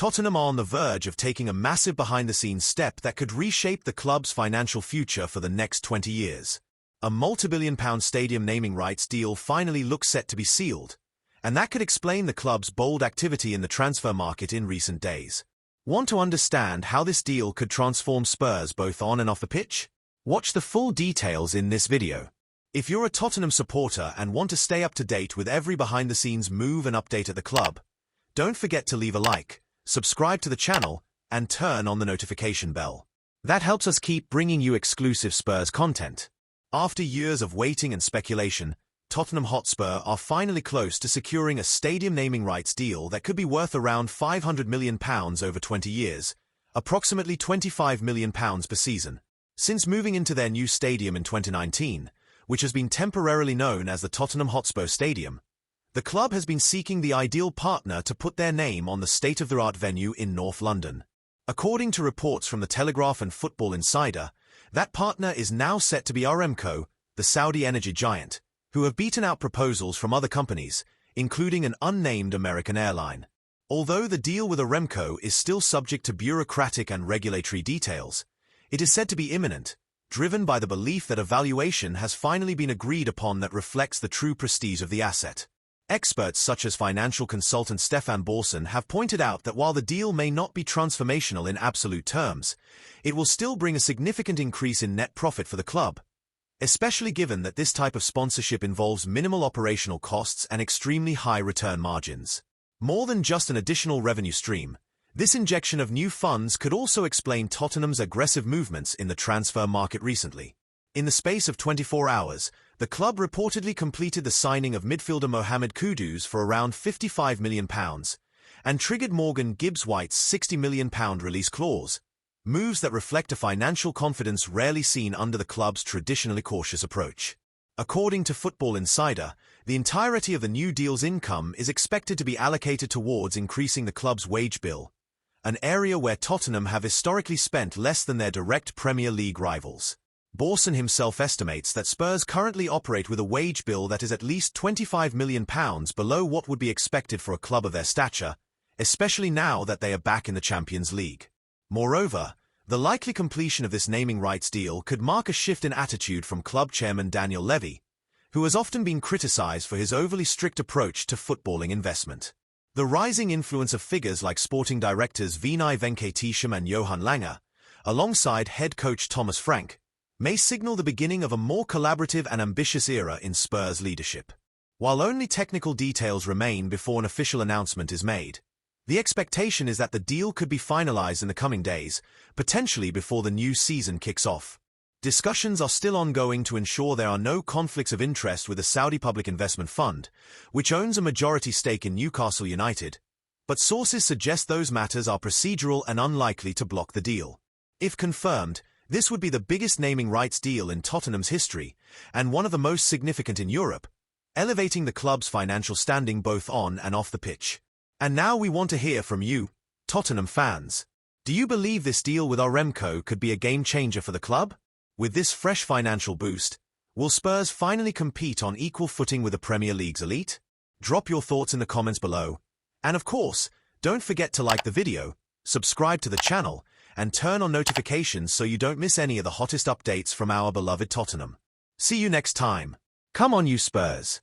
Tottenham are on the verge of taking a massive behind-the-scenes step that could reshape the club's financial future for the next 20 years. A multi-billion-pound stadium naming rights deal finally looks set to be sealed, and that could explain the club's bold activity in the transfer market in recent days. Want to understand how this deal could transform Spurs both on and off the pitch? Watch the full details in this video. If you're a Tottenham supporter and want to stay up to date with every behind-the-scenes move and update at the club, don't forget to leave a like, subscribe to the channel, and turn on the notification bell. That helps us keep bringing you exclusive Spurs content. After years of waiting and speculation, Tottenham Hotspur are finally close to securing a stadium naming rights deal that could be worth around £500 million over 20 years, approximately £25 million per season. Since moving into their new stadium in 2019, which has been temporarily known as the Tottenham Hotspur Stadium, the club has been seeking the ideal partner to put their name on the state-of-the-art venue in North London. According to reports from The Telegraph and Football Insider, that partner is now set to be Aramco, the Saudi energy giant, who have beaten out proposals from other companies, including an unnamed American airline. Although the deal with Aramco is still subject to bureaucratic and regulatory details, it is said to be imminent, driven by the belief that a valuation has finally been agreed upon that reflects the true prestige of the asset. Experts such as financial consultant Stefan Borson have pointed out that while the deal may not be transformational in absolute terms, it will still bring a significant increase in net profit for the club, especially given that this type of sponsorship involves minimal operational costs and extremely high return margins. More than just an additional revenue stream, this injection of new funds could also explain Tottenham's aggressive movements in the transfer market recently. In the space of 24 hours, the club reportedly completed the signing of midfielder Mohamed Kudus for around £55 million and triggered Morgan Gibbs-White's £60 million release clause, moves that reflect a financial confidence rarely seen under the club's traditionally cautious approach. According to Football Insider, the entirety of the new deal's income is expected to be allocated towards increasing the club's wage bill, an area where Tottenham have historically spent less than their direct Premier League rivals. Borson himself estimates that Spurs currently operate with a wage bill that is at least £25 million below what would be expected for a club of their stature, especially now that they are back in the Champions League. Moreover, the likely completion of this naming rights deal could mark a shift in attitude from club chairman Daniel Levy, who has often been criticized for his overly strict approach to footballing investment. The rising influence of figures like sporting directors Vinay Venkatesham and Johan Langer, alongside head coach Thomas Frank, may signal the beginning of a more collaborative and ambitious era in Spurs leadership. While only technical details remain before an official announcement is made, the expectation is that the deal could be finalized in the coming days, potentially before the new season kicks off. Discussions are still ongoing to ensure there are no conflicts of interest with the Saudi Public Investment Fund, which owns a majority stake in Newcastle United, but sources suggest those matters are procedural and unlikely to block the deal. If confirmed, this would be the biggest naming rights deal in Tottenham's history, and one of the most significant in Europe, elevating the club's financial standing both on and off the pitch. And now we want to hear from you, Tottenham fans. Do you believe this deal with Aramco could be a game-changer for the club? With this fresh financial boost, will Spurs finally compete on equal footing with the Premier League's elite? Drop your thoughts in the comments below. And of course, don't forget to like the video, subscribe to the channel, and turn on notifications so you don't miss any of the hottest updates from our beloved Tottenham. See you next time. Come on, you Spurs.